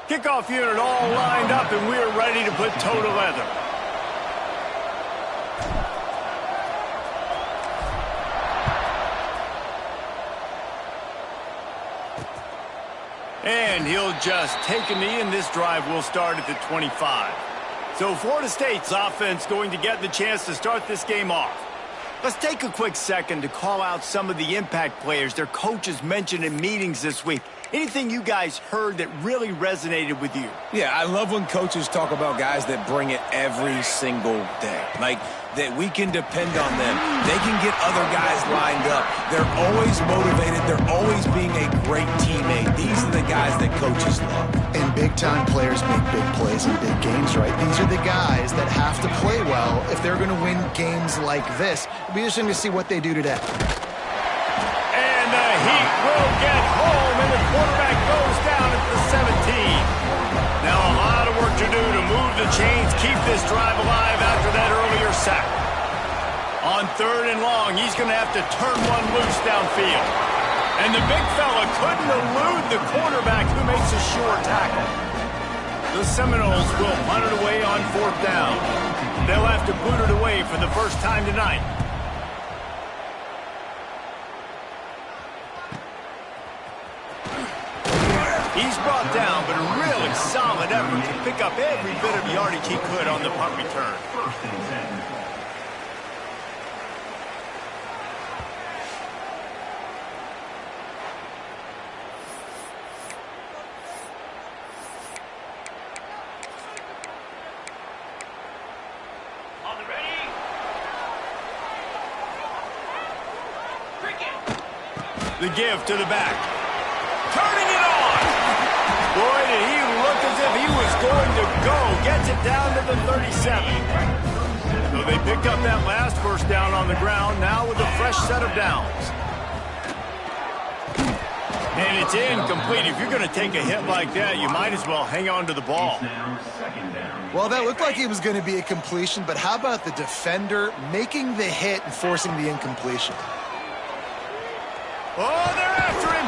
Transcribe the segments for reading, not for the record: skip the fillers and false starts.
Kickoff unit all lined up, and we're ready to put toe to leather. And he'll just take a knee, and this drive will start at the 25. So Florida State's offense going to get the chance to start this game off. Let's take a quick second to call out some of the impact players their coaches mentioned in meetings this week. Anything you guys heard that really resonated with you? Yeah, I love when coaches talk about guys that bring it every single day. Like, that we can depend on them. They can get other guys lined up. They're always motivated. They're always being a great teammate. These are the guys that coaches love. And big-time players make big plays in big games, right? These are the guys that have to play well if they're going to win games like this. It'll be interesting to see what they do today. And the Heat will get home, and the quarterback goes down at the 17. Now a lot of work to do to move the chains, keep this drive alive after that earlier sack. On 3rd and long, he's going to have to turn one loose downfield. And the big fella couldn't elude the quarterback who makes a sure tackle. The Seminoles will punt it away on 4th down. They'll have to boot it away for the first time tonight. He's brought down, but a really solid effort to pick up every bit of yardage he could on the punt return. On the ready. The give to the back. Turning it on! Boy, did he look as if he was going to go. Gets it down to the 37. So they picked up that last first down on the ground, now with a fresh set of downs. And it's incomplete. If you're going to take a hit like that, you might as well hang on to the ball. Well, that looked like it was going to be a completion, but how about the defender making the hit and forcing the incompletion? Oh, they're after him!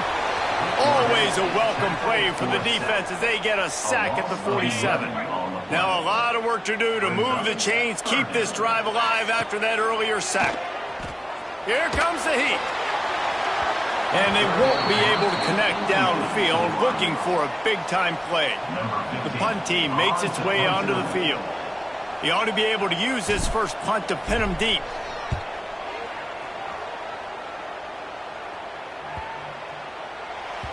Always a welcome play for the defense as they get a sack at the 47. Now a lot of work to do to move the chains, keep this drive alive after that earlier sack. Here comes the Heat. And they won't be able to connect downfield, looking for a big-time play. The punt team makes its way onto the field. He ought to be able to use this first punt to pin him deep.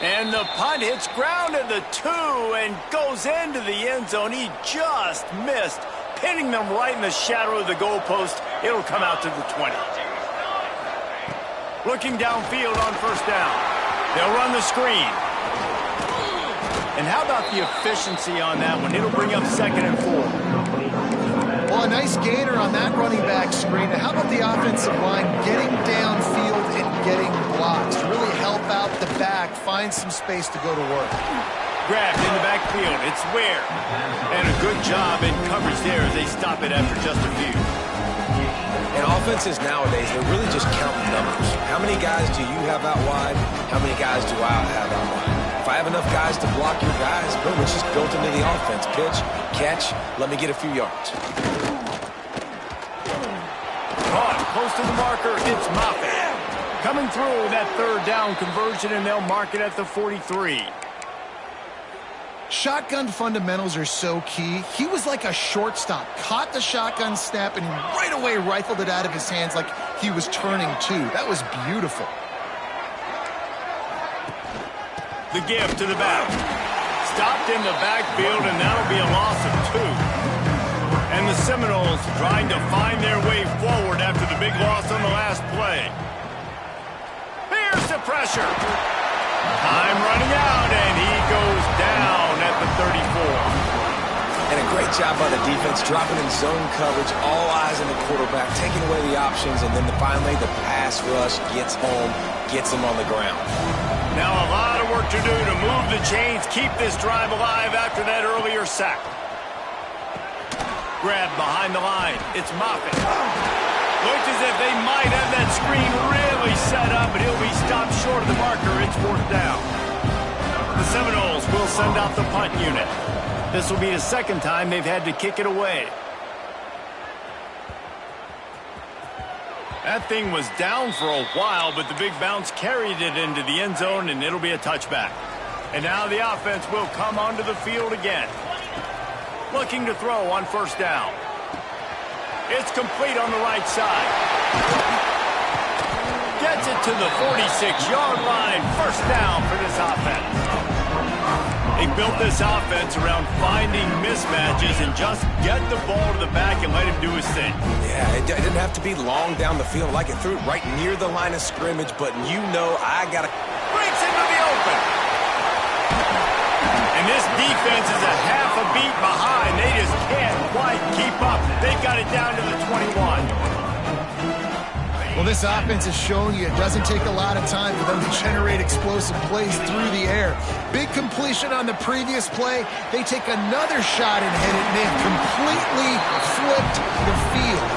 And the punt hits ground at the 2 and goes into the end zone. He just missed, pinning them right in the shadow of the goalpost. It'll come out to the 20. Looking downfield on first down. They'll run the screen. And how about the efficiency on that one? It'll bring up 2nd and 4. Well, a nice gainer on that running back screen. Now, how about the offensive line getting downfield and getting blocks to really help out the back, find some space to go to work? Grabbed in the backfield. It's Ware. And a good job in coverage there as they stop it after just a few. And offenses nowadays, they're really just counting numbers. How many guys do you have out wide? How many guys do I have out wide? If I have enough guys to block your guys, boom, it's just built into the offense. Pitch, catch, let me get a few yards. Caught close to the marker, it's Moffitt. Coming through that 3rd down conversion, and they'll mark it at the 43. Shotgun fundamentals are so key. He was like a shortstop, caught the shotgun snap, and right away rifled it out of his hands like he was turning two. That was beautiful. The give to the back. Stopped in the backfield, and that'll be a loss of 2. And the Seminoles trying to find their way forward after the big loss on the last play. Here's the pressure. Time running out, and he goes down at the 34. And a great job by the defense, dropping in zone coverage, all eyes on the quarterback, taking away the options, and then finally the pass rush gets home, gets him on the ground. Now a lot of work to do to move the chains, keep this drive alive after that earlier sack. Grabbed behind the line. It's Moffitt. Looks as if they might have that screen really set up, but he'll be stopped short of the marker. It's 4th down. The The Seminoles will send out the punt unit. This will be the second time they've had to kick it away. That thing was down for a while, but the big bounce carried it into the end zone, and it'll be a touchback. And now the offense will come onto the field again. Looking to throw on first down. It's complete on the right side. Gets it to the 46-yard line. First down for this offense. They built this offense around finding mismatches and just get the ball to the back and let him do his thing. Yeah, it didn't have to be long down the field. Like it threw it right near the line of scrimmage, but you know I got to... Breaks into the open. And this defense is a half a beat behind. They just can't quite keep up. They got it down to the 21. Well, this offense is showing you it doesn't take a lot of time for them to generate explosive plays through the air. Big completion on the previous play. They take another shot and hit it, and they've completely flipped the field.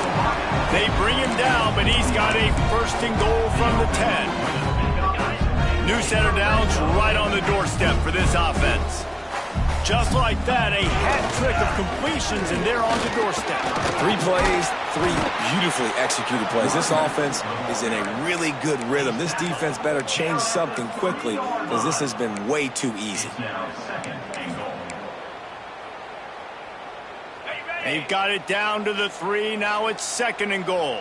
They bring him down, but he's got a first and goal from the 10. New set of downs right on the doorstep for this offense. Just like that, a hat trick of completions, and they're on the doorstep. 3 plays, 3 beautifully executed plays. This offense is in a really good rhythm. This defense better change something quickly because this has been way too easy. They've got it down to the 3. Now it's second and goal.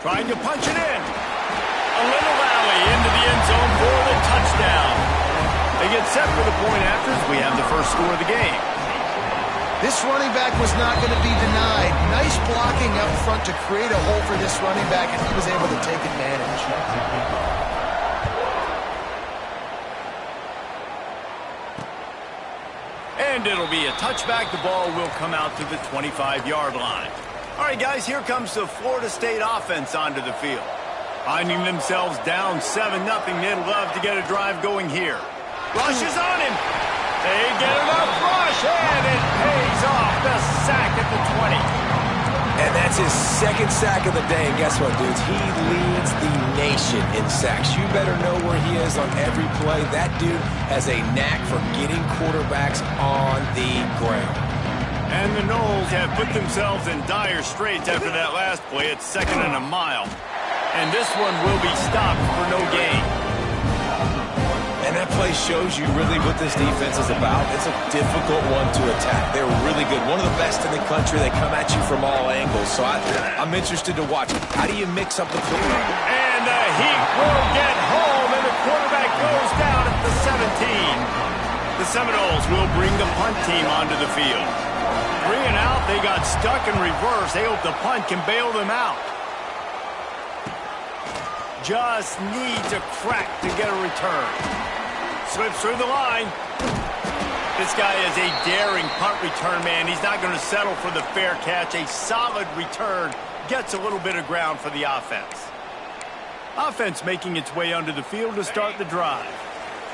Trying to punch it in. A little rally into the end zone for the touchdown. They get set for the point after as we have the first score of the game. This running back was not going to be denied. Nice blocking up front to create a hole for this running back, and he was able to take advantage. And it'll be a touchback. The ball will come out to the 25-yard line. All right, guys, here comes the Florida State offense onto the field. Finding themselves down 7-0, they'd love to get a drive going here. Rush is on him. They get enough rush, and it pays off. The sack at the 20. And that's his second sack of the day. And guess what, dudes? He leads the nation in sacks. You better know where he is on every play. That dude has a knack for getting quarterbacks on the ground. And the Noles have put themselves in dire straits after that last play. It's 2nd and a mile. And this one will be stopped for no gain. And that play shows you really what this defense is about. It's a difficult one to attack. They're really good. One of the best in the country. They come at you from all angles. So I'm interested to watch. How do you mix up the field? And the Heat will get home, and the quarterback goes down at the 17. The Seminoles will bring the punt team onto the field. 3 and out. They got stuck in reverse. They hope the punt can bail them out. Just needs a crack to get a return. Slips through the line. This guy is a daring punt return man. He's not going to settle for the fair catch. A solid return gets a little bit of ground for the offense. Offense making its way onto the field to start the drive.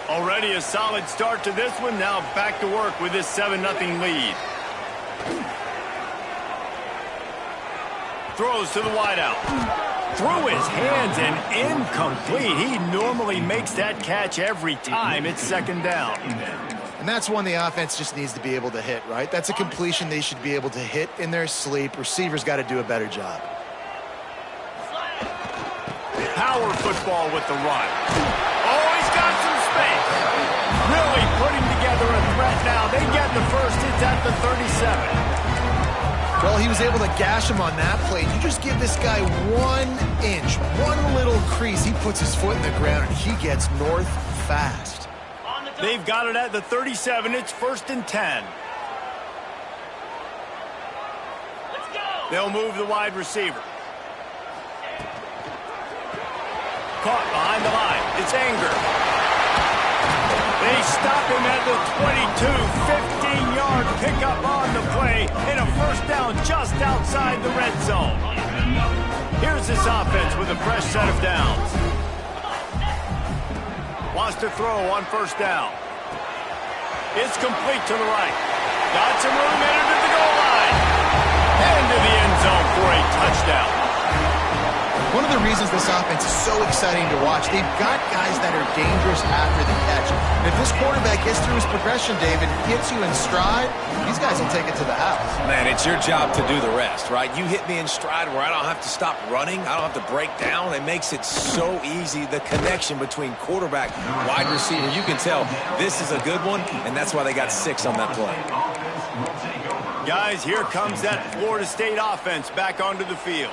Already a solid start to this one. Now back to work with this 7-0 lead. Throws to the wideout. Through his hands and incomplete. He normally makes that catch every time. It's 2nd down. And that's one the offense just needs to be able to hit, right? That's a completion they should be able to hit in their sleep. Receivers got to do a better job. Power football with the run. Oh, he's got some space. Really putting together a threat now. They get the first. It's at the 37. Well, he was able to gash him on that play. You just give this guy 1 inch, one little crease. He puts his foot in the ground, and he gets north fast. They've got it at the 37. It's 1st and 10. Let's go. They'll move the wide receiver. Caught behind the line. It's Anger. They stop him at the 22. 15-yard pickup on the play. And a first down just outside the red zone. Here's this offense with a fresh set of downs. Wants to throw on first down. It's complete to the right. Got some room in it at the goal line. Into the end zone for a touchdown. One of the reasons this offense is so exciting to watch, they've got guys that are dangerous after the catch. And if this quarterback gets through his progression, David, gets you in stride, these guys will take it to the house. Man, it's your job to do the rest, right? You hit me in stride where I don't have to stop running. I don't have to break down. It makes it so easy, the connection between quarterback, wide receiver. You can tell this is a good one, and that's why they got 6 on that play. Guys, here comes that Florida State offense back onto the field.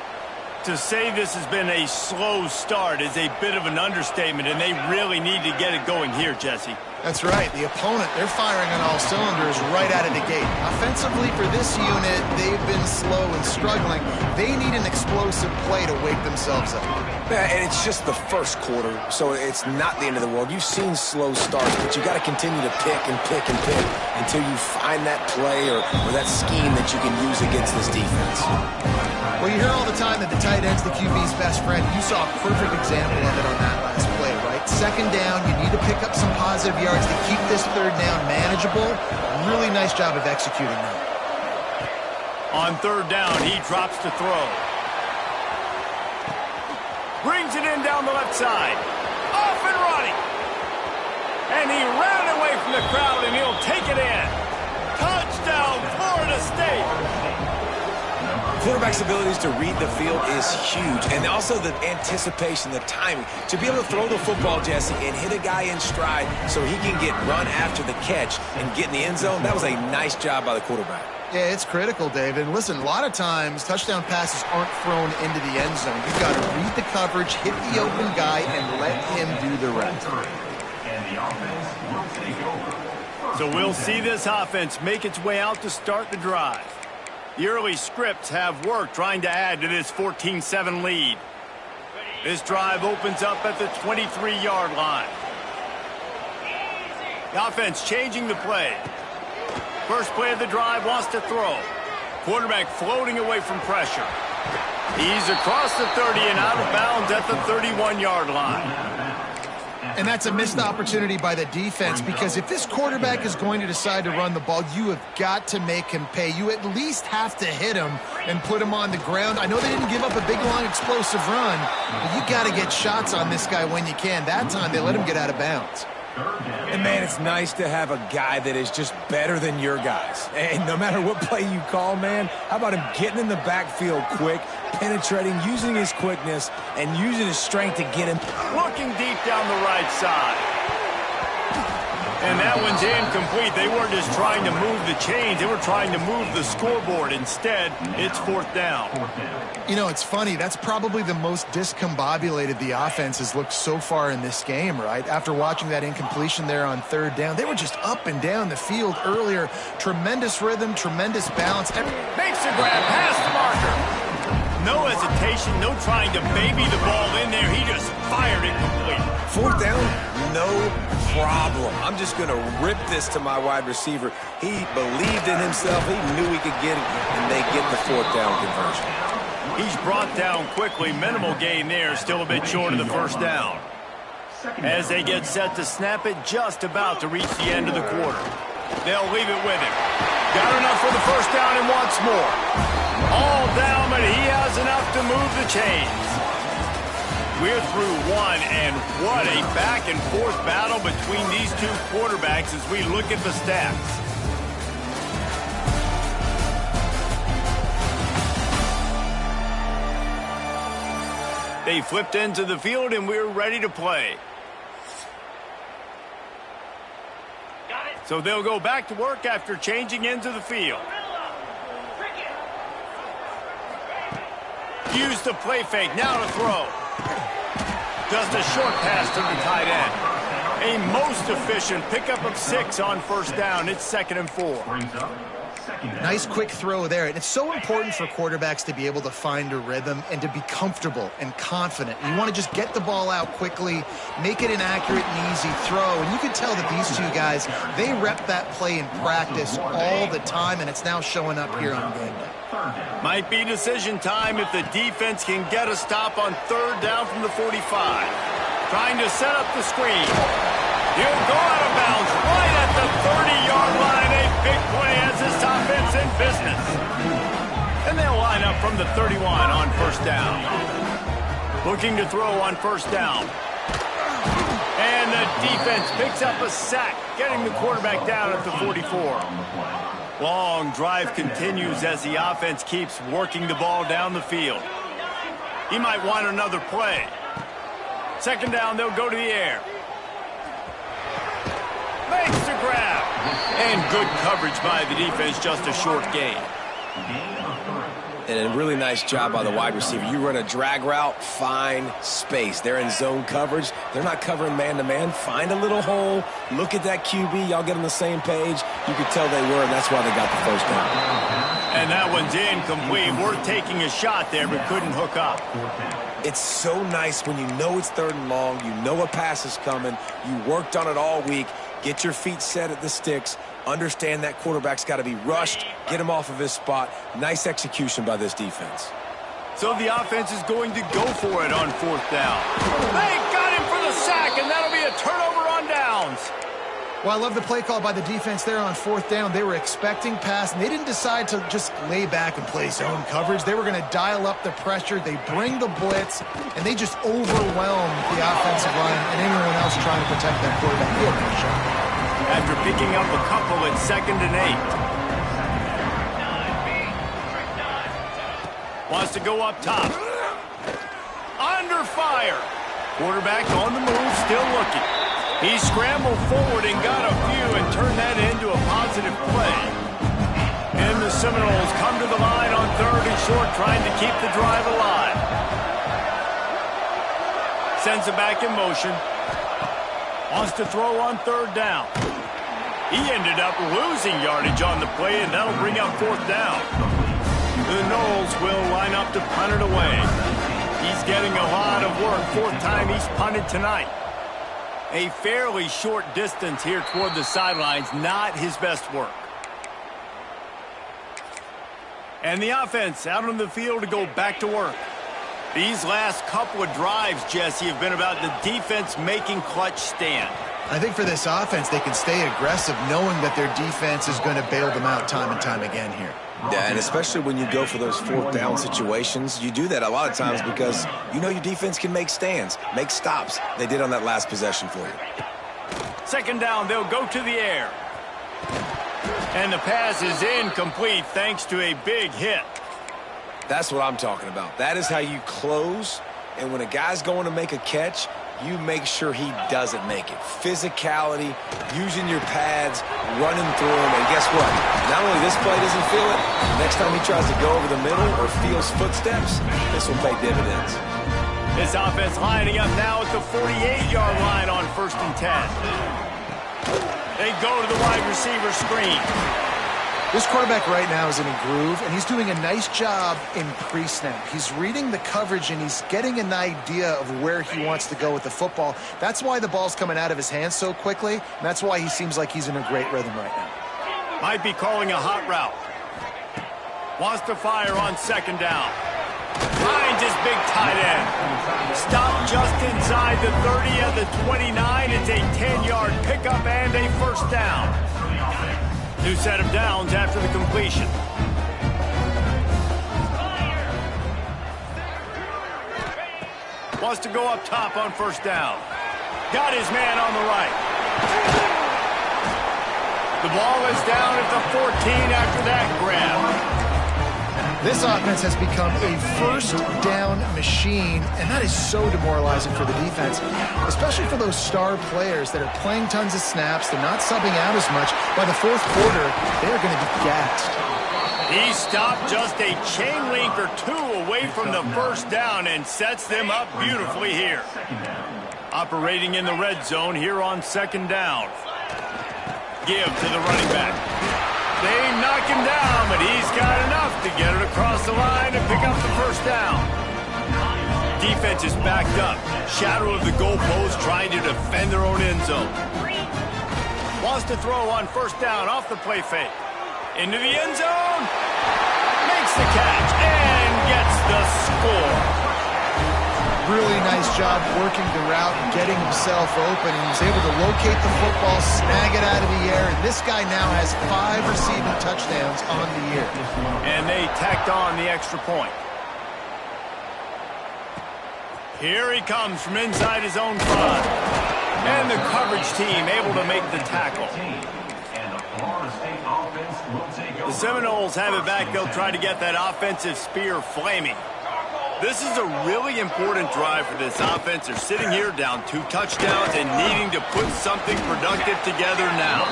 To say this has been a slow start is a bit of an understatement, and they really need to get it going here, Jesse. That's right. The opponent, they're firing on all cylinders right out of the gate. Offensively for this unit, they've been slow and struggling. They need an explosive play to wake themselves up. Yeah, and it's just the first quarter, so it's not the end of the world. You've seen slow starts, but you got to continue to pick and pick and pick until you find that play or that scheme that you can use against this defense. Well, you hear all the time that the tight end's the QB's best friend. You saw a perfect example of it on that last play, right? Second down, you need to pick up some positive yards to keep this third down manageable. Really nice job of executing that. On third down, he drops to throw. Brings it in down the left side. Off and running. And he ran away from the crowd, and he'll take it in. Touchdown, Florida State. Quarterback's abilities to read the field is huge, and also the anticipation, the timing. To be able to throw the football, Jesse, and hit a guy in stride so he can get run after the catch and get in the end zone, that was a nice job by the quarterback. Yeah, it's critical, David. Listen, a lot of times touchdown passes aren't thrown into the end zone. You've got to read the coverage, hit the open guy, and let him do the rest. So we'll see this offense make its way out to start the drive. The early scripts have worked trying to add to this 14-7 lead. This drive opens up at the 23-yard line. The offense changing the play. First play of the drive wants to throw. Quarterback floating away from pressure. He's across the 30 and out of bounds at the 31-yard line. And that's a missed opportunity by the defense, because if this quarterback is going to decide to run the ball, you have got to make him pay. You at least have to hit him and put him on the ground. I know they didn't give up a big, long, explosive run, but you got to get shots on this guy when you can. That time, they let him get out of bounds. And, man, it's nice to have a guy that is just better than your guys. And no matter what play you call, man, how about him getting in the backfield quick, penetrating, using his quickness, and using his strength to get him. Looking deep down the right side. And that one's incomplete. They weren't just trying to move the chains. They were trying to move the scoreboard. Instead, it's fourth down. You know, it's funny. That's probably the most discombobulated the offense has looked so far in this game, right? After watching that incompletion there on third down, they were just up and down the field earlier. Tremendous rhythm, tremendous balance. Makes a grab past the marker. No hesitation, no trying to baby the ball in there. He just fired it complete. Fourth down, no problem. I'm just going to rip this to my wide receiver. He believed in himself. He knew he could get it, and they get the fourth down conversion. He's brought down quickly. Minimal gain there, still a bit short of the first down. As they get set to snap it, just about to reach the end of the quarter. They'll leave it with him. Got enough for the first down and wants more. All down, but he has enough to move the chains. We're through one, and what a back-and-forth battle between these two quarterbacks as we look at the stats. They flipped into the field, and we're ready to play. So they'll go back to work after changing into the field. Use the play fake, now to throw. Does the short pass to the tight end. A most efficient pickup of 6 on first down. It's 2nd and 4. Nice quick throw there. And it's so important for quarterbacks to be able to find a rhythm and to be comfortable and confident. You want to just get the ball out quickly, make it an accurate and easy throw. And you can tell that these two guys, they rep that play in practice all the time, and it's now showing up here on game day. Might be decision time if the defense can get a stop on third down from the 45. Trying to set up the screen. He'll go out of bounds right at the 30-yard line. A big play as this offense in business. And they'll line up from the 31 on first down. Looking to throw on first down. And the defense picks up a sack, getting the quarterback down at the 44. Long drive continues as the offense keeps working the ball down the field. He might want another play. Second down, they'll go to the air. Makes the grab. And good coverage by the defense, just a short gain. And a really nice job by the wide receiver. You run a drag route, find space. They're in zone coverage. They're not covering man-to-man. Find a little hole. Look at that QB. Y'all get on the same page. You could tell they were, and that's why they got the first down. And that one's incomplete. We're taking a shot there, but couldn't hook up. It's so nice when you know it's 3rd and long. You know a pass is coming. You worked on it all week. Get your feet set at the sticks. Understand that quarterback's got to be rushed. Get him off of his spot. Nice execution by this defense. So the offense is going to go for it on 4th down. They got him for the sack, and that'll be a turnover on downs. Well, I love the play call by the defense there on 4th down. They were expecting pass, and they didn't decide to just lay back and play zone coverage. They were going to dial up the pressure. They bring the blitz, and they just overwhelmed the offensive line and anyone else trying to protect that quarterback. He had no shot. After picking up a couple at 2nd and 8. Wants to go up top. Under fire. Quarterback on the move, still looking. He scrambled forward and got a few and turned that into a positive play. And the Seminoles come to the line on 3rd and short, trying to keep the drive alive. Sends it back in motion. Wants to throw on 3rd down. He ended up losing yardage on the play, and that'll bring up 4th down. The Noles will line up to punt it away. He's getting a lot of work. 4th time he's punted tonight. A fairly short distance here toward the sidelines, not his best work. And the offense out on the field to go back to work. These last couple of drives, Jesse, have been about the defense making clutch stand. I think for this offense, they can stay aggressive knowing that their defense is going to bail them out time and time again here. Yeah, and especially when you go for those 4th down situations, you do that a lot of times because you know your defense can make stands, make stops. They did on that last possession for you. 2nd down, they'll go to the air. And the pass is incomplete thanks to a big hit. That's what I'm talking about. That is how you close, and when a guy's going to make a catch, you make sure he doesn't make it. Physicality, using your pads, running through him, and guess what? Not only this play doesn't feel it, next time he tries to go over the middle or feels footsteps, this will pay dividends. This offense lining up now at the 48-yard line on 1st and 10. They go to the wide receiver screen. This quarterback right now is in a groove, and he's doing a nice job in pre-snap. He's reading the coverage, and he's getting an idea of where he wants to go with the football. That's why the ball's coming out of his hands so quickly, and that's why he seems like he's in a great rhythm right now. Might be calling a hot route. Wants to fire on 2nd down. Finds his big tight end. Stopped just inside the 30 at the 29. It's a 10-yard pickup and a 1st down. New set of downs after the completion. Wants to go up top on 1st down. Got his man on the right. The ball is down at the 14 after that grab. This offense has become a 1st down machine, and that is so demoralizing for the defense, especially for those star players that are playing tons of snaps. They're not subbing out as much. By the 4th quarter, they're going to be gassed. He stopped just a chain link or 2 away from the 1st down and sets them up beautifully here. Operating in the red zone here on 2nd down. Give to the running back. They knock him down, but he's got enough to get it across the line and pick up the 1st down. Defense is backed up. Shadow of the goalpost trying to defend their own end zone. Wants to throw on 1st down off the play fake. Into the end zone. Makes the catch and gets the score. Really nice job working the route and getting himself open. He was able to locate the football, snag it out of the air, and this guy now has 5 receiving touchdowns on the year. And they tacked on the extra point. Here he comes from inside his own 5. And the coverage team able to make the tackle. The Seminoles have it back. They'll try to get that offensive spear flaming. This is a really important drive for this offense. They're sitting here down 2 touchdowns and needing to put something productive together now.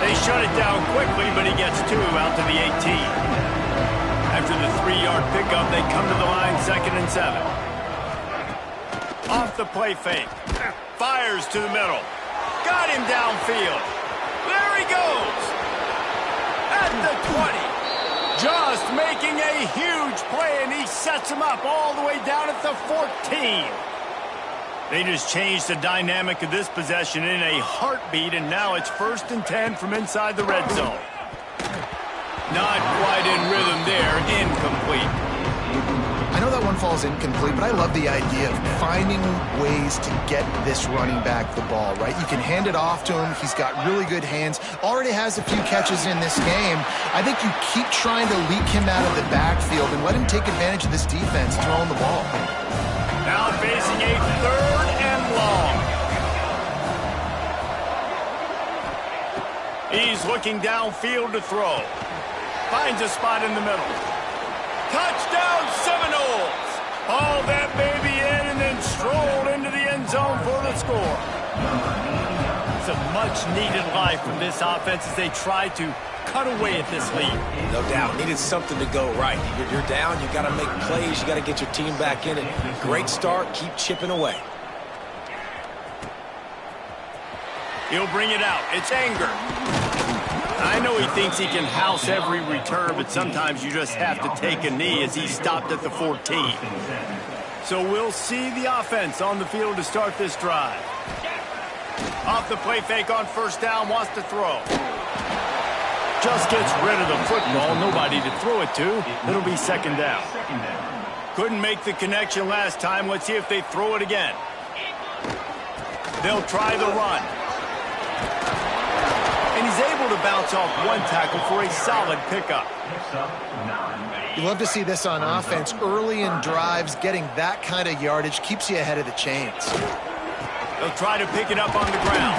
They shut it down quickly, but he gets 2 out to the 18. After the 3-yard pickup, they come to the line 2nd and 7. Off the play fake. Fires to the middle. Got him downfield. There he goes. At the 20. Just making a huge play, and he sets him up all the way down at the 14. They just changed the dynamic of this possession in a heartbeat, and now it's 1st and 10 from inside the red zone. Not quite in rhythm there. Incomplete. I know that one falls incomplete, but I love the idea of finding ways to get this running back the ball, right? You can hand it off to him. He's got really good hands. Already has a few catches in this game. I think you keep trying to leak him out of the backfield and let him take advantage of this defense throwing the ball. Now facing a 3rd and long. He's looking downfield to throw. Finds a spot in the middle. Touchdown Seminoles! Hauled that baby in and then strolled into the end zone for the score. It's a much-needed life from this offense as they try to cut away at this lead. No doubt. Needed something to go right. You're down. You got to make plays. You got to get your team back in it. Great start. Keep chipping away. He'll bring it out. It's Anger. I know he thinks he can house every return, but sometimes you just have to take a knee as he stopped at the 14. So we'll see the offense on the field to start this drive. Off the play fake on 1st down, wants to throw. Just gets rid of the football, nobody to throw it to. It'll be 2nd down. Couldn't make the connection last time. Let's see if they throw it again. They'll try the run. And he's able to bounce off 1 tackle for a solid pickup. You love to see this on offense. Early in drives, getting that kind of yardage keeps you ahead of the chains. They'll try to pick it up on the ground.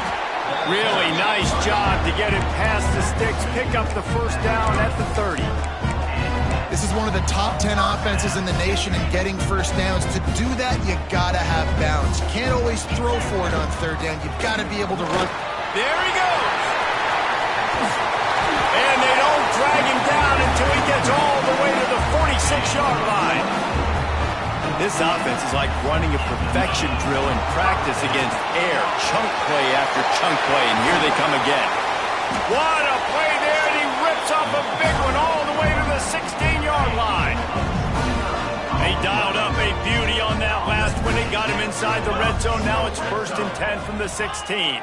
Really nice job to get it past the sticks. Pick up the 1st down at the 30. This is one of the top 10 offenses in the nation in getting 1st downs. To do that, you got to have bounce. You can't always throw for it on 3rd down. You've got to be able to run. There he goes. And they don't drag him down until he gets all the way to the 46-yard line. This offense is like running a perfection drill in practice against air. Chunk play after chunk play, and here they come again. What a play there, and he rips off a big one all the way to the 16-yard line. They dialed up a beauty on that last one. They got him inside the red zone. Now it's 1st and 10 from the 16.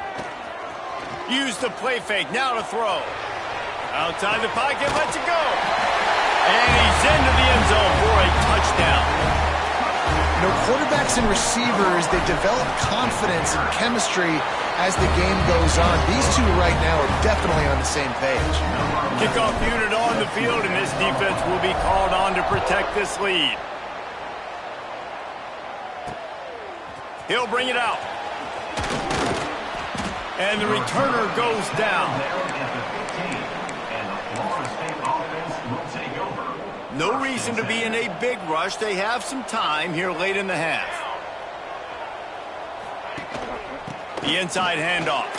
Use the play fake, now to throw. Outside the pocket, lets it go. And he's into the end zone for a touchdown. You know, quarterbacks and receivers, they develop confidence and chemistry as the game goes on. These two right now are definitely on the same page. Kickoff unit on the field, and this defense will be called on to protect this lead. He'll bring it out. And the returner goes down. No reason to be in a big rush. They have some time here late in the half. The inside handoff.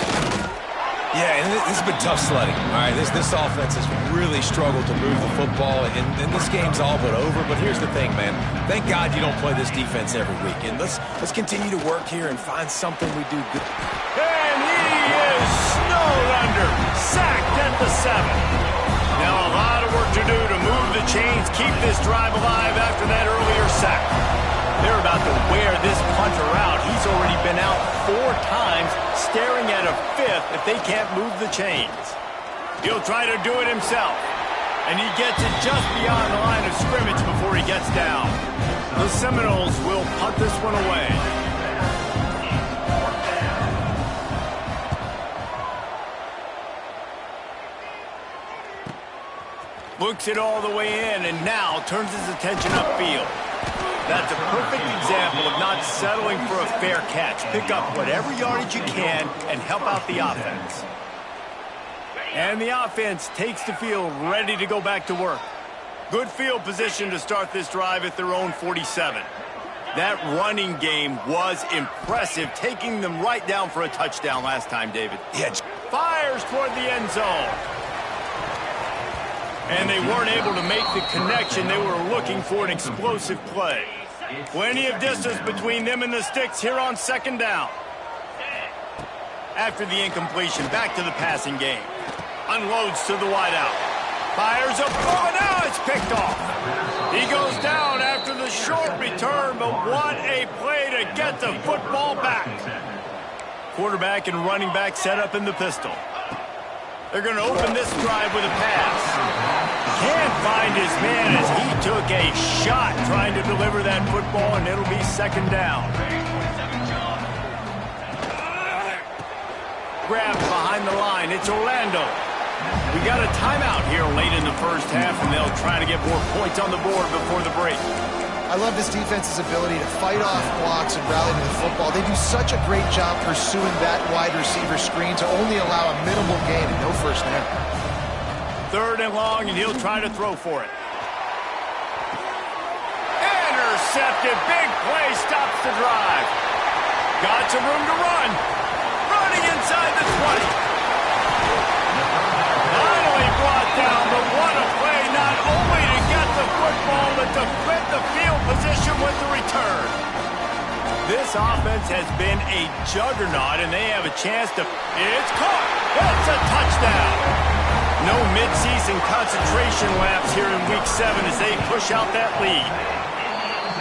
Yeah, and this has been tough sledding. All right, this offense has really struggled to move the football, and this game's all but over. But here's the thing, man. Thank God you don't play this defense every week. And let's continue to work here and find something we do good. And he is snowed under. Sacked at the 7. Now a lot of work to do to move the chains, keep this drive alive after that earlier sack. They're about to wear this punter out. He's already been out 4 times, staring at a 5th if they can't move the chains. He'll try to do it himself. And he gets it just beyond the line of scrimmage before he gets down. The Seminoles will punt this one away. Looks it all the way in, and now turns his attention upfield. That's a perfect example of not settling for a fair catch. Pick up whatever yardage you can and help out the offense. And the offense takes the field ready to go back to work. Good field position to start this drive at their own 47. That running game was impressive, taking them right down for a touchdown last time, David. Yeah. Fires toward the end zone. And they weren't able to make the connection. They were looking for an explosive play. Plenty of distance between them and the sticks here on second down. After the incompletion, back to the passing game. Unloads to the wideout. Fires a ball, and now it's picked off. He goes down after the short return, but what a play to get the football back. Quarterback and running back set up in the pistol. They're going to open this drive with a pass. Can't find his man as he took a shot trying to deliver that football, and it'll be second down. Grabbed behind the line. It's Orlando. We got a timeout here late in the first half, and they'll try to get more points on the board before the break. I love this defense's ability to fight off blocks and rally to the football. They do such a great job pursuing that wide receiver screen to only allow a minimal gain and no first down. Third and long, and he'll try to throw for it. Intercepted. Big play stops the drive. Got some room to run. Running inside the 20. Not only brought down, but what a play, not only to get the football, but to fit the field position with the return. This offense has been a juggernaut, and they have a chance to... It's caught! It's a touchdown! No midseason concentration laps here in Week 7 as they push out that lead.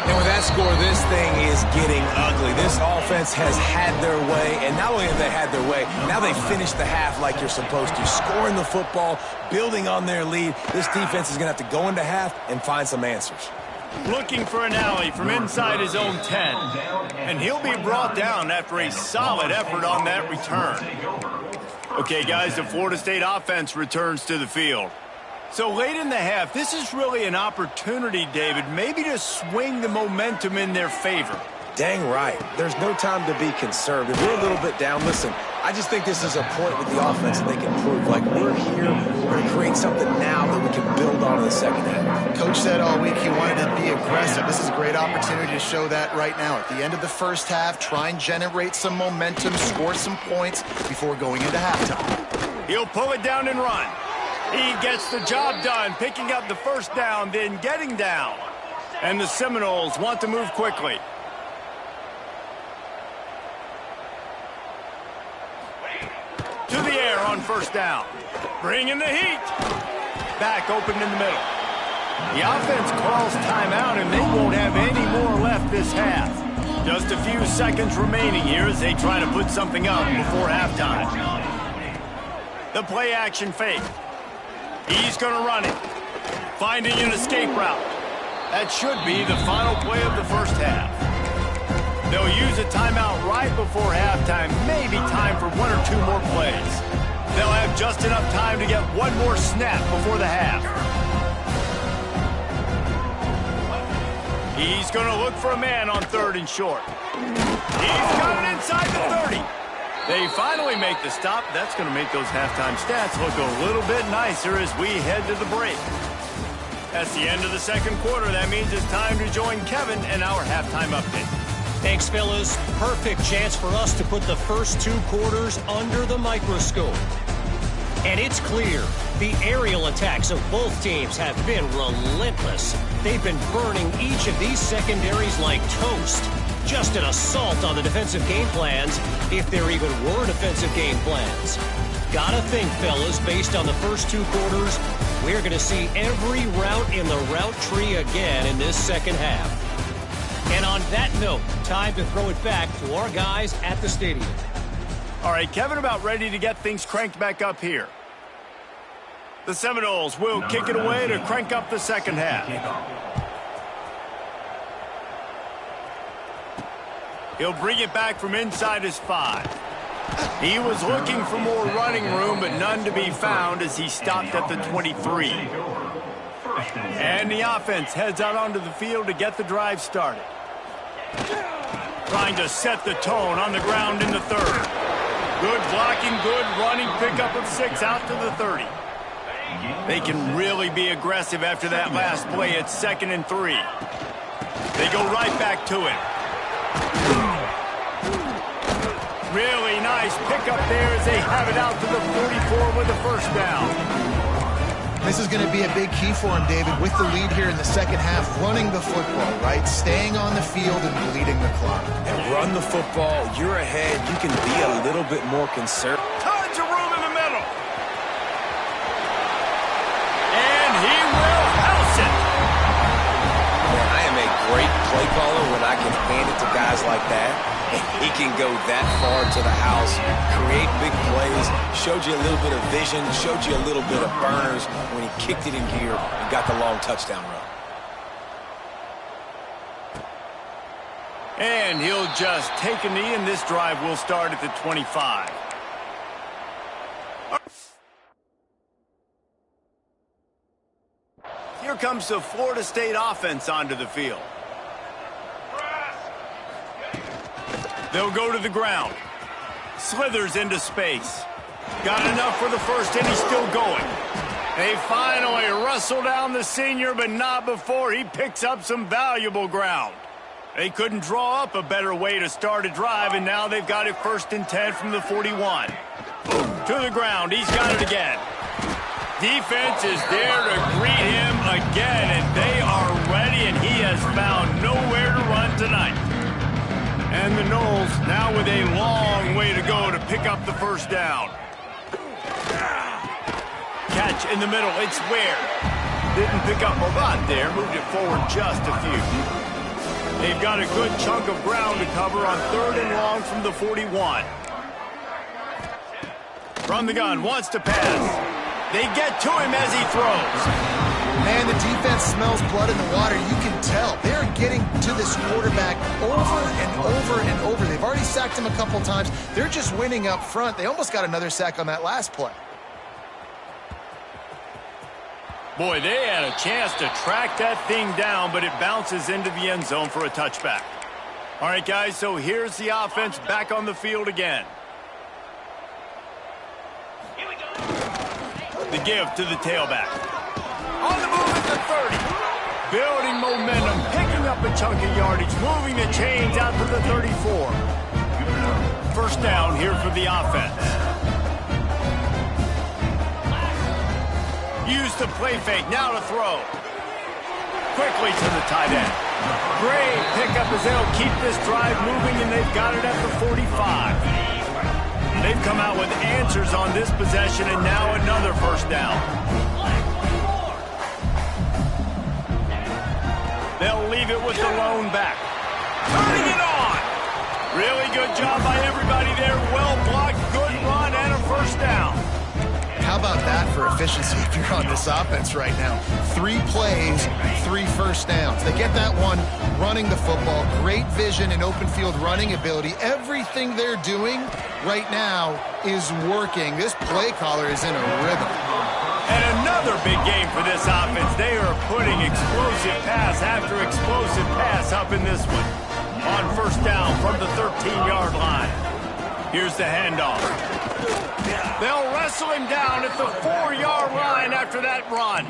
And with that score, this thing is getting ugly. This offense has had their way, and not only have they had their way, now they finished the half like you're supposed to, scoring the football, building on their lead. This defense is going to have to go into half and find some answers. Looking for an alley from inside his own 10. And he'll be brought down after a solid effort on that return. Okay, guys, the Florida State offense returns to the field. So late in the half, this is really an opportunity, David, maybe to swing the momentum in their favor. Dang right. There's no time to be conservative. We're a little bit down. Listen, I just think this is a point with the offense that they can prove. Like, we're here, we're going to create something now that we can build on in the second half. Coach said all week he wanted to be aggressive. This is a great opportunity to show that right now. At the end of the first half, try and generate some momentum, score some points before going into halftime. He'll pull it down and run. He gets the job done, picking up the first down, then getting down. And the Seminoles want to move quickly. To the air on first down. Bringing the heat. Back open in the middle. The offense calls timeout, and they won't have any more left this half. Just a few seconds remaining here as they try to put something up before halftime. The play action fake. He's going to run it. Finding an escape route. That should be the final play of the first half. They'll use a timeout right before halftime. Maybe time for one or two more plays. They'll have just enough time to get one more snap before the half. He's going to look for a man on third and short. He's got it inside the 30. They finally make the stop. That's going to make those halftime stats look a little bit nicer as we head to the break. That's the end of the second quarter. That means it's time to join Kevin and our halftime update. Thanks, fellas. Perfect chance for us to put the first two quarters under the microscope. And it's clear, the aerial attacks of both teams have been relentless. They've been burning each of these secondaries like toast. Just an assault on the defensive game plans, if there even were defensive game plans. Gotta think, fellas, based on the first two quarters, we're going to see every route in the route tree again in this second half. And on that note, time to throw it back to our guys at the stadium. All right, Kevin, about ready to get things cranked back up here. The Seminoles will kick it away to crank up the second half. He'll bring it back from inside his 5. He was looking for more running room, but none to be found as he stopped at the 23. And the offense heads out onto the field to get the drive started. Trying to set the tone on the ground in the third. Good blocking, good running, pickup of 6 out to the 30. They can really be aggressive after that last play. It's 2nd and 3. They go right back to it. Really nice pickup there as they have it out to the 44 with the first down. This is going to be a big key for him, David, with the lead here in the second half, running the football, right? Staying on the field and bleeding the clock. And run the football, you're ahead, you can be a little bit more conservative. Tons of room in the middle. And he will house it. Man, I am a great play caller when I can hand it to guys like that. And he can go that far to the house, create big plays, showed you a little bit of vision, showed you a little bit of burners when he kicked it in gear and got the long touchdown run. And he'll just take a knee, and this drive will start at the 25. Here comes the Florida State offense onto the field. They'll go to the ground. Slithers into space. Got enough for the first, and he's still going. They finally wrestle down the senior, but not before he picks up some valuable ground. They couldn't draw up a better way to start a drive, and now they've got it 1st and 10 from the 41. To the ground. He's got it again. Defense is there to greet him again, and they are ready, and he has found nowhere to run tonight. And the Noles now with a long way to go to pick up the first down. Catch in the middle. It's Ware. Didn't pick up a lot there. Moved it forward just a few. They've got a good chunk of ground to cover on 3rd and long from the 41. From the gun. Wants to pass. They get to him as he throws. Man, the defense smells blood in the water. You can tell. They're getting to this quarterback over and over and over. They've already sacked him a couple times. They're just winning up front. They almost got another sack on that last play. Boy, they had a chance to track that thing down, but it bounces into the end zone for a touchback. All right, guys, so here's the offense back on the field again. The give to the tailback. On the move at the 30. Building momentum, picking up a chunk of yardage, moving the chains out to the 34. First down here for the offense. Use the play fake, now to throw. Quickly to the tight end. Great pickup as they'll keep this drive moving, and they've got it at the 45. They've come out with answers on this possession, and now another first down. They'll leave it with the lone back. Turning it on. Really good job by everybody there. Well blocked, good run, and a first down. How about that for efficiency if you're on this offense right now? 3 plays, 3 first downs. They get that one running the football. Great vision and open field running ability. Everything they're doing right now is working. This play caller is in a rhythm. And another big game for this offense. They are putting explosive pass after explosive pass up in this one. On first down from the 13-yard line. Here's the handoff. They'll wrestle him down at the 4-yard line after that run.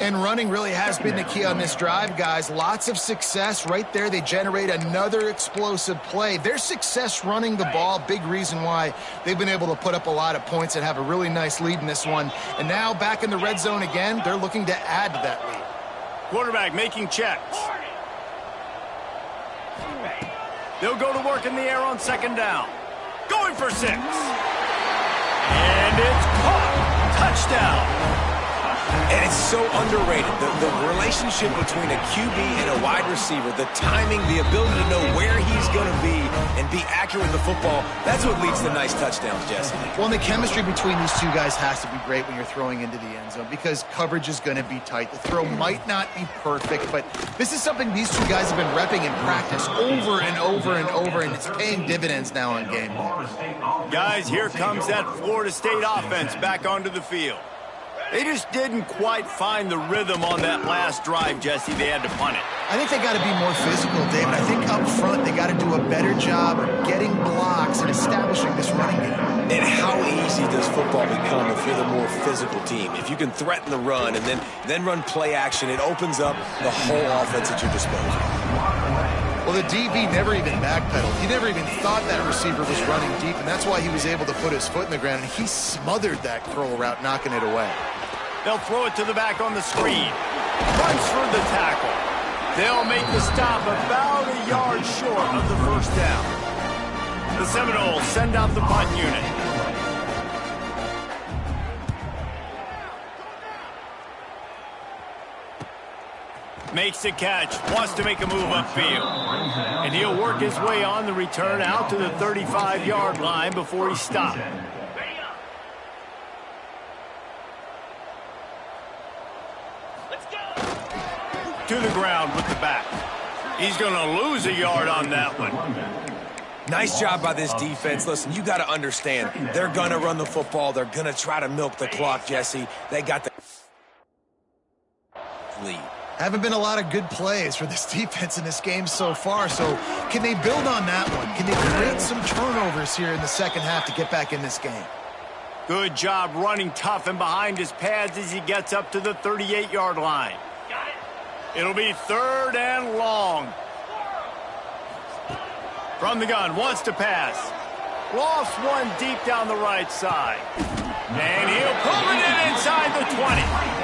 And running really has been the key on this drive, guys. Lots of success right there. They generate another explosive play. Their success running the ball, big reason why they've been able to put up a lot of points and have a really nice lead in this one. And now back in the red zone again, they're looking to add to that lead. Quarterback making checks. They'll go to work in the air on second down. Going for 6. And it's caught. Touchdown. And it's so underrated. The relationship between a QB and a wide receiver, the timing, the ability to know where he's going to be and be accurate with the football, that's what leads to nice touchdowns, Jesse. Well, and the chemistry between these two guys has to be great when you're throwing into the end zone because coverage is going to be tight. The throw might not be perfect, but this is something these two guys have been repping in practice over and over and over, and it's paying dividends now in game day. Guys, here comes that Florida State offense back onto the field. They just didn't quite find the rhythm on that last drive, Jesse. They had to punt it. I think they got to be more physical, David. I think up front they got to do a better job getting blocks and establishing this running game. And how easy does football become if you're the more physical team? If you can threaten the run and then run play action, it opens up the whole offense at your disposal. Well, the DB never even backpedaled. He never even thought that receiver was running deep, and that's why he was able to put his foot in the ground, and he smothered that curl route, knocking it away. They'll throw it to the back on the screen. Runs through the tackle. They'll make the stop about a yard short of the first down. The Seminoles send out the punt unit. Makes the catch, wants to make a move upfield. And he'll work his way on the return out to the 35-yard line before he's stopped. To the ground with the back. He's going to lose a yard on that one. Nice job by this defense. Listen, you got to understand, they're going to run the football. They're going to try to milk the clock, Jesse. They got the lead. Haven't been a lot of good plays for this defense in this game so far, so can they build on that one? Can they create some turnovers here in the second half to get back in this game? Good job running tough and behind his pads as he gets up to the 38-yard line. It'll be 3rd and long. From the gun, wants to pass. Lofts one deep down the right side. And he'll pull it in inside the 20.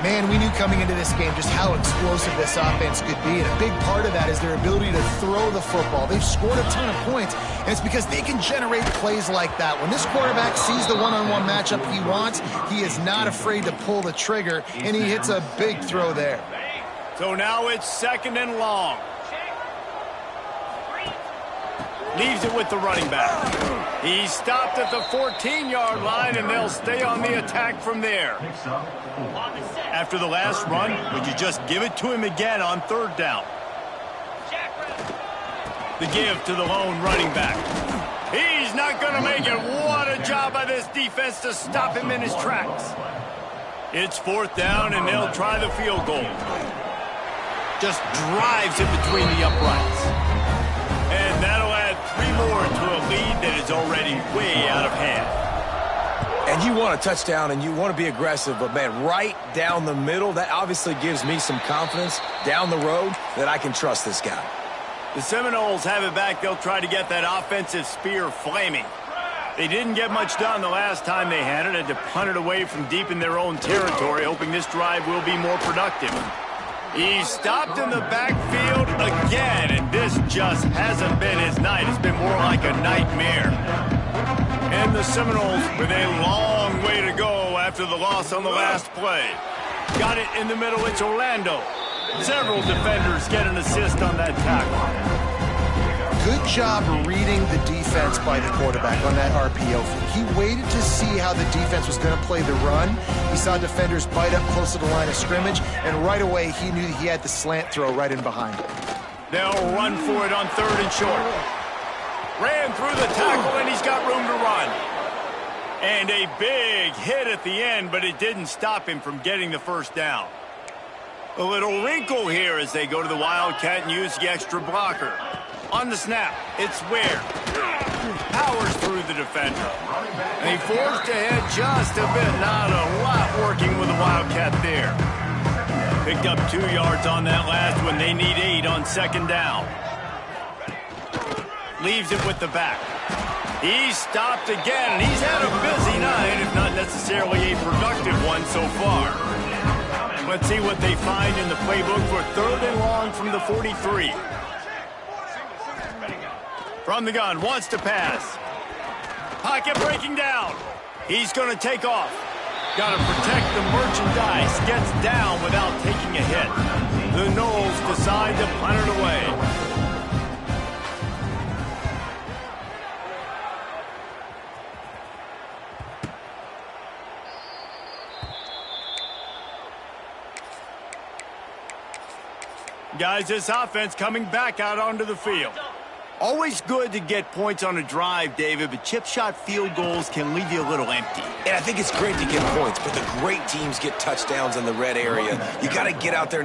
Man, we knew coming into this game just how explosive this offense could be, and a big part of that is their ability to throw the football. They've scored a ton of points, and it's because they can generate plays like that. When this quarterback sees the one-on-one matchup he wants, he is not afraid to pull the trigger, and he hits a big throw there. So now it's 2nd and long. Leaves it with the running back. He's stopped at the 14-yard line, and they'll stay on the attack from there. After the last run, would you just give it to him again on 3rd down? The give to the lone running back. He's not going to make it. What a job by this defense to stop him in his tracks. It's 4th down, and they'll try the field goal. Just drives it between the uprights. And that'll add 3 more to a lead that is already way out of hand. And you want a touchdown and you want to be aggressive, but, man, right down the middle, that obviously gives me some confidence down the road that I can trust this guy. The Seminoles have it back. They'll try to get that offensive spear flaming. They didn't get much done the last time they had it. Had to punt it away from deep in their own territory, hoping this drive will be more productive. He's stopped in the backfield again, and this just hasn't been his night. It's been more like a nightmare. And the Seminoles with a long way to go after the loss on the last play. Got it in the middle. It's Orlando. Several defenders get an assist on that tackle. Good job reading the defense by the quarterback on that RPO. He waited to see how the defense was going to play the run. He saw defenders bite up close to the line of scrimmage, and right away he knew he had the slant throw right in behind him. They'll run for it on 3rd and short. Ran through the tackle, and he's got room to run. And a big hit at the end, but it didn't stop him from getting the 1st down. A little wrinkle here as they go to the Wildcat and use the extra blocker. On the snap, it's Ware. Powers through the defender. And he forced ahead just a bit. Not a lot working with the Wildcat there. Picked up 2 yards on that last one. They need 8 on 2nd down. Leaves it with the back. He's stopped again, and he's had a busy night, if not necessarily a productive one so far. Let's see what they find in the playbook for 3rd and long from the 43. From the gun, wants to pass. Pocket breaking down. He's going to take off. Got to protect the merchandise. Gets down without taking a hit. The Noles decide to punt it away. Guys, this offense coming back out onto the field. Always good to get points on a drive, David, but chip shot field goals can leave you a little empty. And I think it's great to get points, but the great teams get touchdowns in the red area. You got to get out there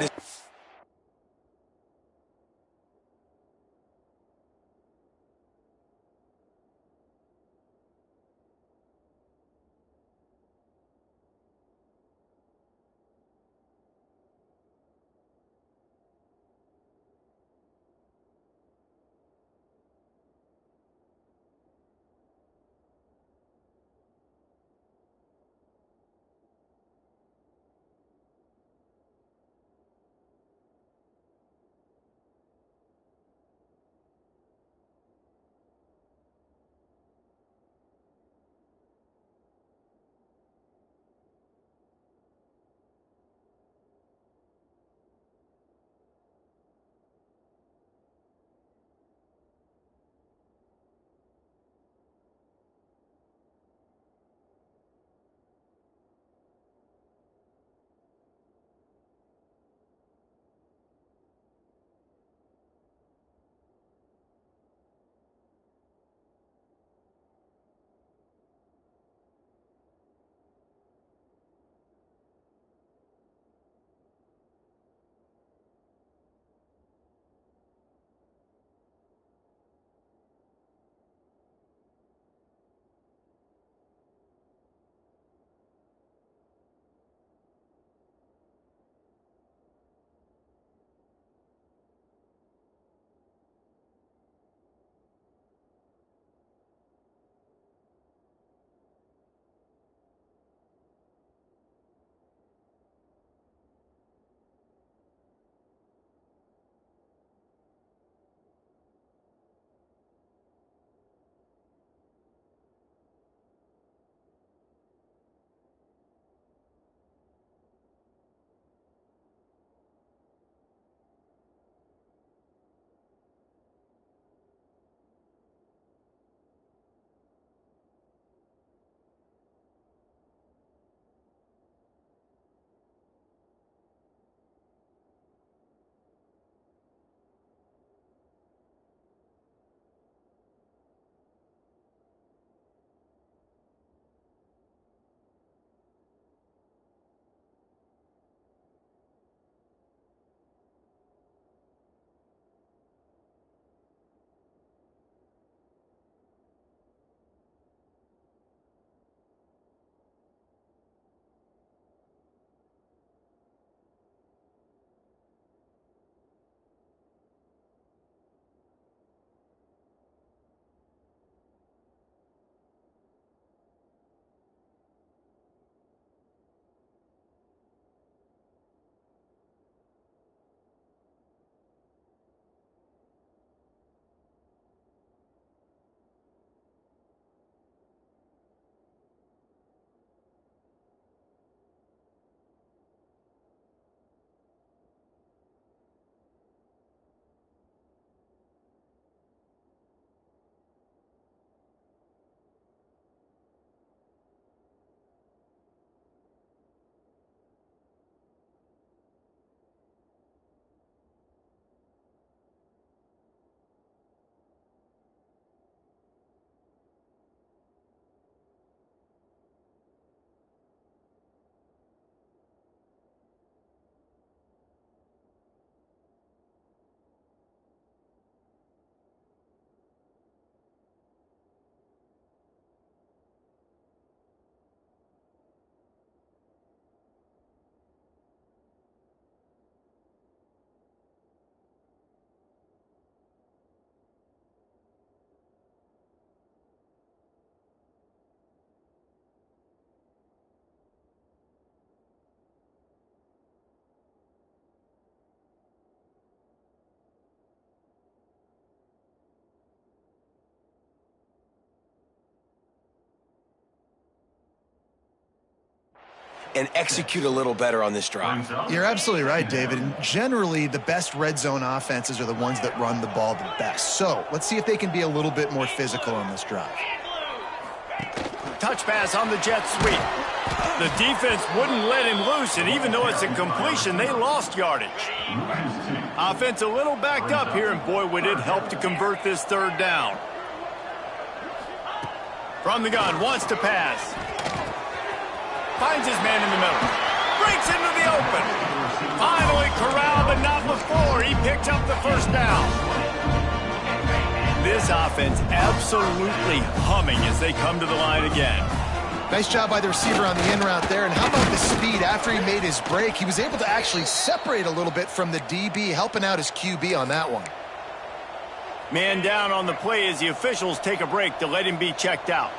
and execute a little better on this drive. You're absolutely right, David. And generally, the best red zone offenses are the ones that run the ball the best. So let's see if they can be a little bit more physical on this drive. Time touch pass on the jet sweep. The defense wouldn't let him loose, and even though it's a completion, they lost yardage. Offense a little backed up here, and boy, would it help to convert this third down. From the gun, wants to pass. Finds his man in the middle. Breaks into the open. Finally corralled, but not before. He picked up the first down. This offense absolutely humming as they come to the line again. Nice job by the receiver on the in route there. And how about the speed? After he made his break, he was able to actually separate a little bit from the DB, helping out his QB on that one. Man down on the play as the officials take a break to let him be checked out.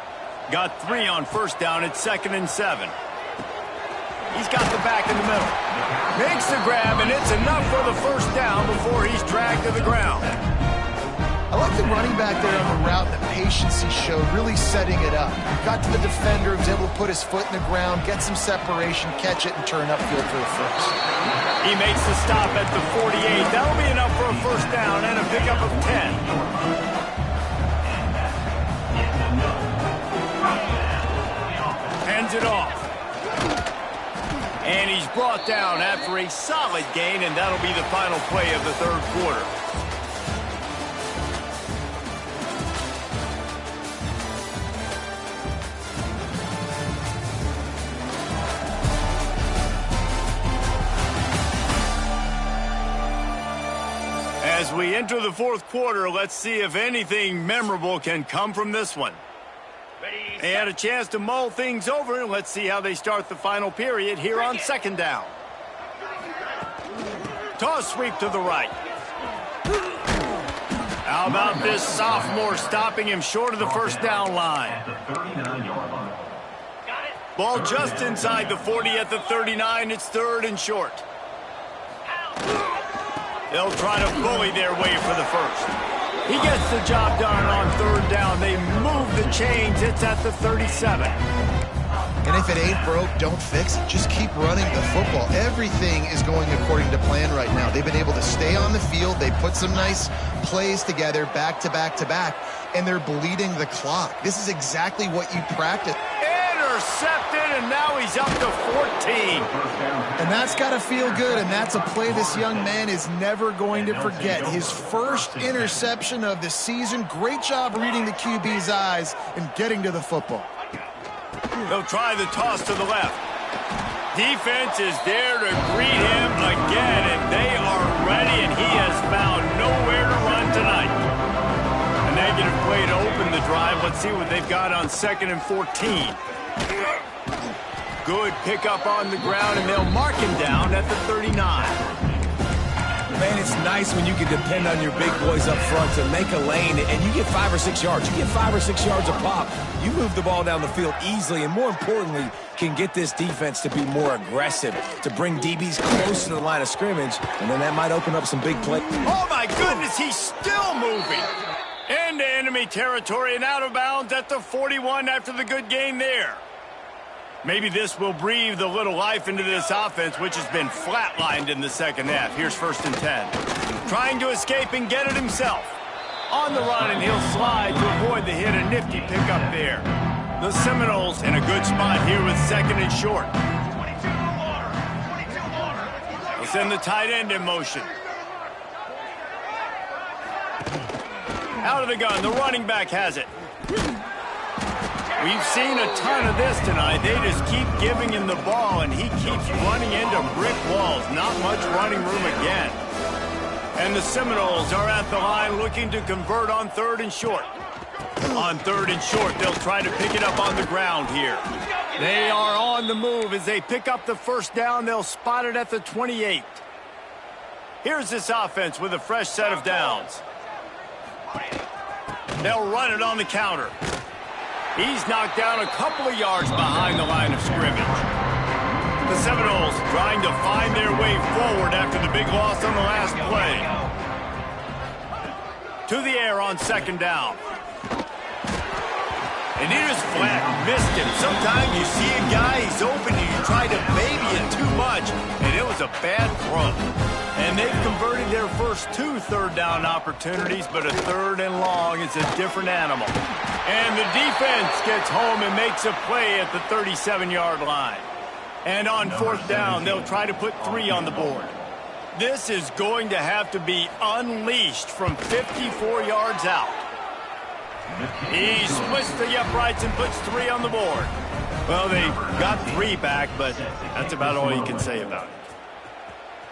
Got 3 on first down at 2nd and 7. He's got the back in the middle. Makes the grab, and it's enough for the first down before he's dragged to the ground. I like the running back there on the route, the patience he showed, really setting it up. Got to the defender, was able to put his foot in the ground, get some separation, catch it, and turn upfield for the first. He makes the stop at the 48. That'll be enough for a first down and a pickup of 10. Hands it off. And he's brought down after a solid gain, and that'll be the final play of the third quarter. As we enter the fourth quarter, let's see if anything memorable can come from this one. They had a chance to mull things over, and let's see how they start the final period here on second down. Toss sweep to the right. How about this sophomore stopping him short of the first down line? Ball just inside the 40 at the 39. It's 3rd and short. They'll try to bully their way for the first. He gets the job done on 3rd down. They move the chains. It's at the 37. And if it ain't broke, don't fix it. Just keep running the football. Everything is going according to plan right now. They've been able to stay on the field. They put some nice plays together back to back to back, and they're bleeding the clock. This is exactly what you practice. Intercepted, and now he's up to 14. And that's got to feel good, and that's a play this young man is never going to forget. His first interception of the season. Great job reading the QB's eyes and getting to the football. They'll try the toss to the left. Defense is there to greet him again, and they are ready, and he has found nowhere to run tonight. A negative play to open the drive. Let's see what they've got on 2nd and 14. Good pickup on the ground, and they'll mark him down at the 39. Man, it's nice when you can depend on your big boys up front to make a lane, and you get 5 or 6 yards. You get 5 or 6 yards a pop. You move the ball down the field easily, and more importantly, can get this defense to be more aggressive, to bring DBs close to the line of scrimmage, and then that might open up some big plays. Oh, my goodness, he's still moving. Into enemy territory and out of bounds at the 41 after the good gain there. Maybe this will breathe a little life into this offense, which has been flatlined in the second half. Here's 1st and 10. Trying to escape and get it himself. On the run, and he'll slide to avoid the hit. A nifty pickup there. The Seminoles in a good spot here with 2nd and short. They'll send the tight end in motion. Out of the gun, the running back has it. We've seen a ton of this tonight. They just keep giving him the ball, and he keeps running into brick walls. Not much running room again. And the Seminoles are at the line looking to convert on 3rd and short. On 3rd and short, they'll try to pick it up on the ground here. They are on the move. As they pick up the first down, they'll spot it at the 28. Here's this offense with a fresh set of downs. They'll run it on the counter. He's knocked down a couple of yards behind the line of scrimmage. The Seminoles trying to find their way forward after the big loss on the last play. To the air on 2nd down. And he just flat missed him. Sometimes you see a guy, he's open, and you try to baby it too much, and it was a bad throw. And they've converted their first 2 third-down opportunities, but a 3rd and long is a different animal. And the defense gets home and makes a play at the 37-yard line. And on 4th down, they'll try to put 3 on the board. This is going to have to be unleashed from 54 yards out. He splits the uprights and puts 3 on the board. Well, they got 3 back, but that's about all you can say about it.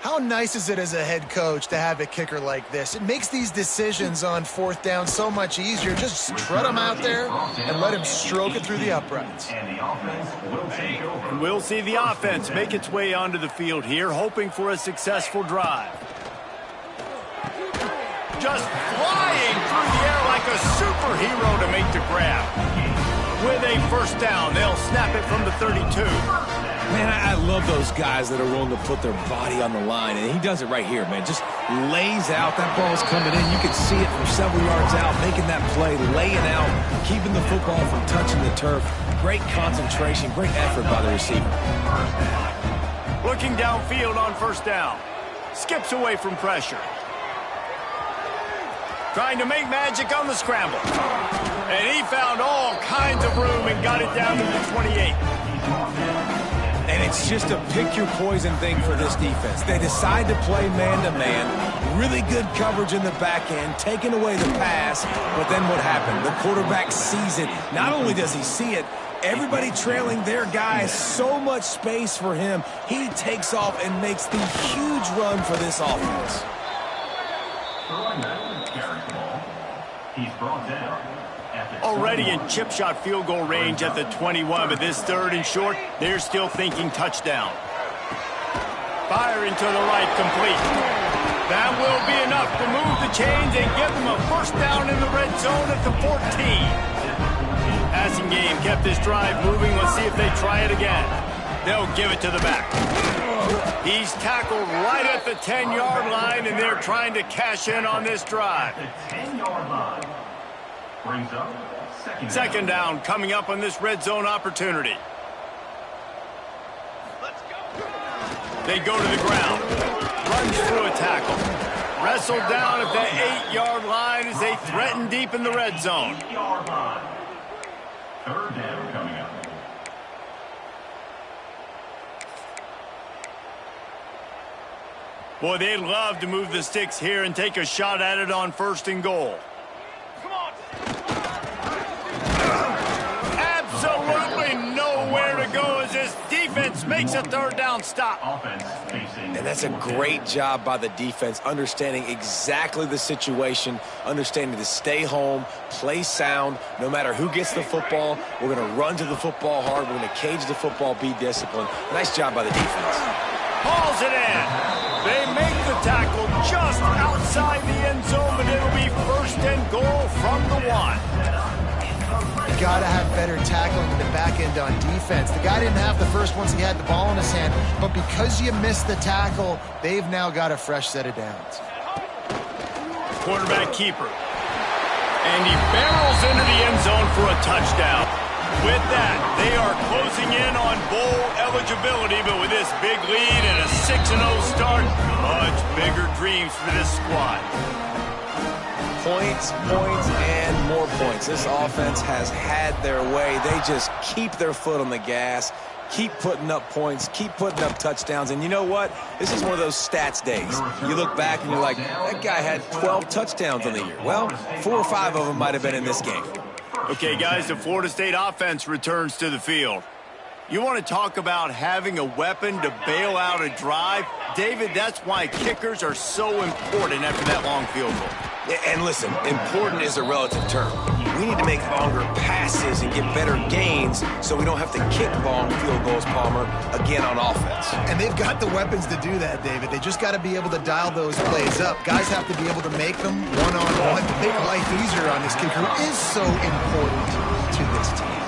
How nice is it as a head coach to have a kicker like this? It makes these decisions on 4th down so much easier. Just strut him out there and let him stroke it through the uprights. We'll see the offense make its way onto the field here, hoping for a successful drive. Just flying through the air like a superhero to make the grab. With a 1st down, they'll snap it from the 32. Man, I love those guys that are willing to put their body on the line, and he does it right here, man. Just lays out. That ball's coming in. You can see it from several yards out, making that play, laying out, keeping the football from touching the turf. Great concentration, great effort by the receiver. Looking downfield on 1st down. Skips away from pressure. Trying to make magic on the scramble. And he found all kinds of room and got it down to the 28. And it's just a pick-your-poison thing for this defense. They decide to play man-to-man. Really good coverage in the back end, taking away the pass. But then what happened? The quarterback sees it. Not only does he see it, everybody trailing their guy, so much space for him. He takes off and makes the huge run for this offense. He's brought down. Already in chip shot field goal range at the 21, but this 3rd and short, they're still thinking touchdown. Firing to the right, complete. That will be enough to move the chains and give them a 1st down in the red zone at the 14. Passing game kept this drive moving. Let's see if they try it again. They'll give it to the back. He's tackled right at the 10-yard line, and they're trying to cash in on this drive. 10-yard line. Brings up 2nd down coming up on this red zone opportunity. Let's go. They go to the ground. Runs through a tackle. Wrestled down at the 8-yard line as they threaten deep in the red zone. 8-yard line. 3rd down coming up. Boy, they'd love to move the sticks here and take a shot at it on 1st and goal. Come on. Absolutely nowhere to go as this defense makes a 3rd down stop. Offense facing. And that's a great job by the defense, understanding exactly the situation, understanding to stay home, play sound. No matter who gets the football, we're going to run to the football hard. We're going to cage the football, be disciplined. Nice job by the defense. Hauls it in. They make the tackle just outside the end zone, but it'll be 1st and goal from the 1. You got to have better tackling in the back end on defense. The guy didn't have the first once he had the ball in his hand, but because you missed the tackle, they've now got a fresh set of downs. Quarterback keeper. And he barrels into the end zone for a touchdown. With that, they are closing in on bowl eligibility, but with this big lead and a 6-0 start, much bigger dreams for this squad. Points, points, and more points. This offense has had their way. They just keep their foot on the gas, keep putting up points, keep putting up touchdowns. And you know what? This is one of those stats days. You look back and you're like, that guy had 12 touchdowns on the year. Well, 4 or 5 of them might have been in this game. Okay, guys, the Florida State offense returns to the field. You want to talk about having a weapon to bail out a drive? David, that's why kickers are so important after that long field goal. And listen, important is a relative term. We need to make longer passes and get better gains so we don't have to kick long field goals, Palmer, again on offense. And they've got the weapons to do that, David. They just got to be able to dial those plays up. Guys have to be able to make them one-on-one. To make life easier on this kicker is so important to this team.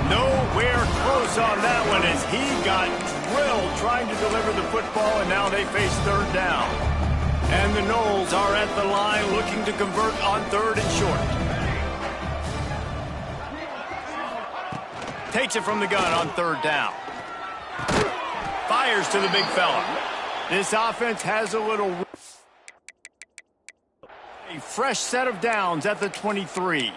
Nowhere close on that one as he got drilled trying to deliver the football, and now they face 3rd down. And the Noles are at the line looking to convert on 3rd and short. Takes it from the gun on 3rd down. Fires to the big fella. This offense has a little... A fresh set of downs at the 23.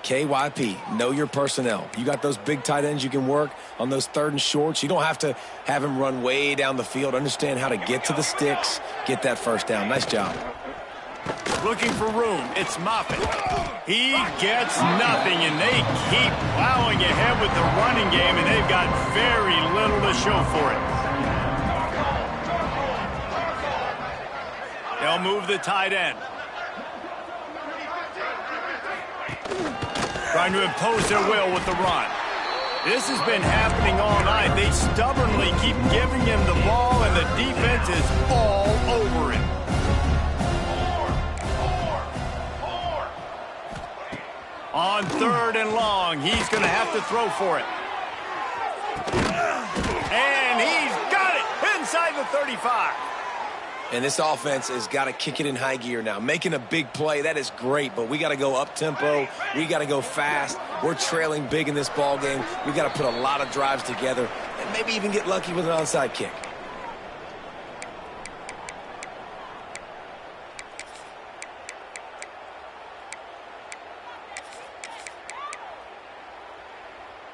KYP, know your personnel. You got those big tight ends you can work on those 3rd and shorts. You don't have to have him run way down the field. Understand how to get to the sticks, get that first down. Nice job. Looking for room. It's Moffitt. He gets nothing, and they keep plowing ahead with the running game, and they've got very little to show for it. They'll move the tight end. Trying to impose their will with the run. This has been happening all night. They stubbornly keep giving him the ball, and the defense is all over it. On 3rd and long, he's going to have to throw for it. And he's got it inside the 35. And this offense has got to kick it in high gear now. Making a big play, that is great, but we got to go up-tempo. We got to go fast. We're trailing big in this ball game. We got to put a lot of drives together and maybe even get lucky with an onside kick.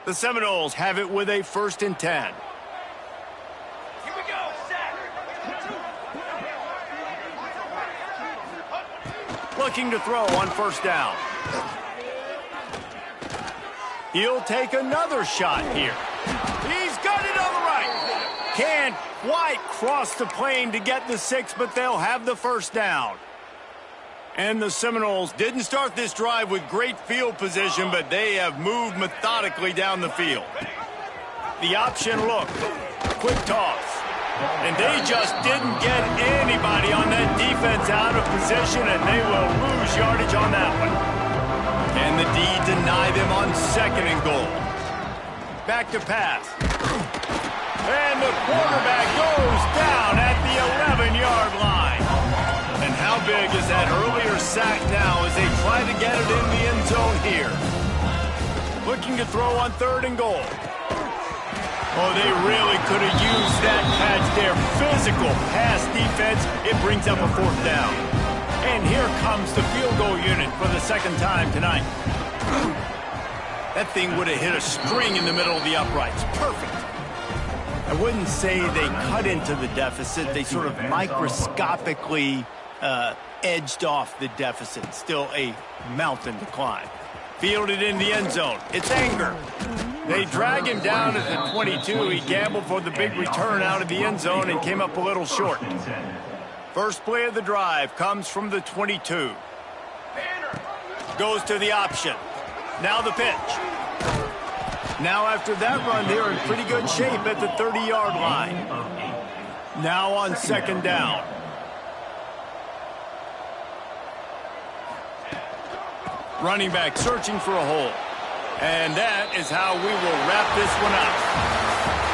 The Seminoles have it with a 1st and 10. Here we go, set. Looking to throw on 1st down. He'll take another shot here. He's got it on the right. Can't quite cross the plane to get the 6, but they'll have the 1st down. And the Seminoles didn't start this drive with great field position, but they have moved methodically down the field. The option look, quick toss. And they just didn't get anybody on that defense out of position, and they will lose yardage on that one. And the D deny them on 2nd and goal. Back to pass. And the quarterback goes down at the 11-yard line. And how big is that earlier sack now as they try to get it in the end zone here? Looking to throw on 3rd and goal. Oh, they really could have used that patch there. Physical pass defense. It brings up a 4th down. And here comes the field goal unit for the 2nd time tonight. That thing would have hit a string in the middle of the uprights. Perfect. I wouldn't say they cut into the deficit. They sort of microscopically edged off the deficit. Still a mountain to climb. Fielded in the end zone. It's Anger. They drag him down at the 22. He gambled for the big return out of the end zone and came up a little short. First play of the drive comes from the 22. Goes to the option. Now the pitch. Now after that run, they're in pretty good shape at the 30-yard line. Now on 2nd down. Running back searching for a hole. And that is how we will wrap this one up.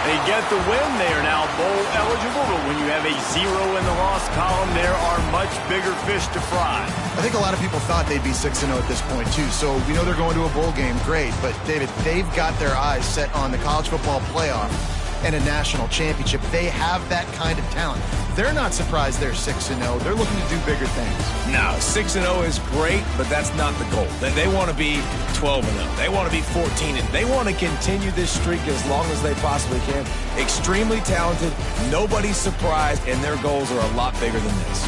They get the win. They are now bowl eligible, but when you have a 0 in the loss column, there are much bigger fish to fry. I think a lot of people thought they'd be 6-0 at this point, too. So we know they're going to a bowl game. Great. But, David, they've got their eyes set on the college football playoff and a national championship. They have that kind of talent. They're not surprised they're 6-0. They're looking to do bigger things. No, 6-0 is great, but that's not the goal. They want to be 12-0. They want to be 14-0. They want to continue this streak as long as they possibly can. Extremely talented. Nobody's surprised, and their goals are a lot bigger than this.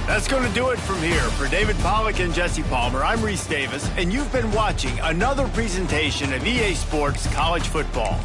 That's going to do it from here. For David Pollack and Jesse Palmer, I'm Reese Davis, and you've been watching another presentation of EA Sports College Football.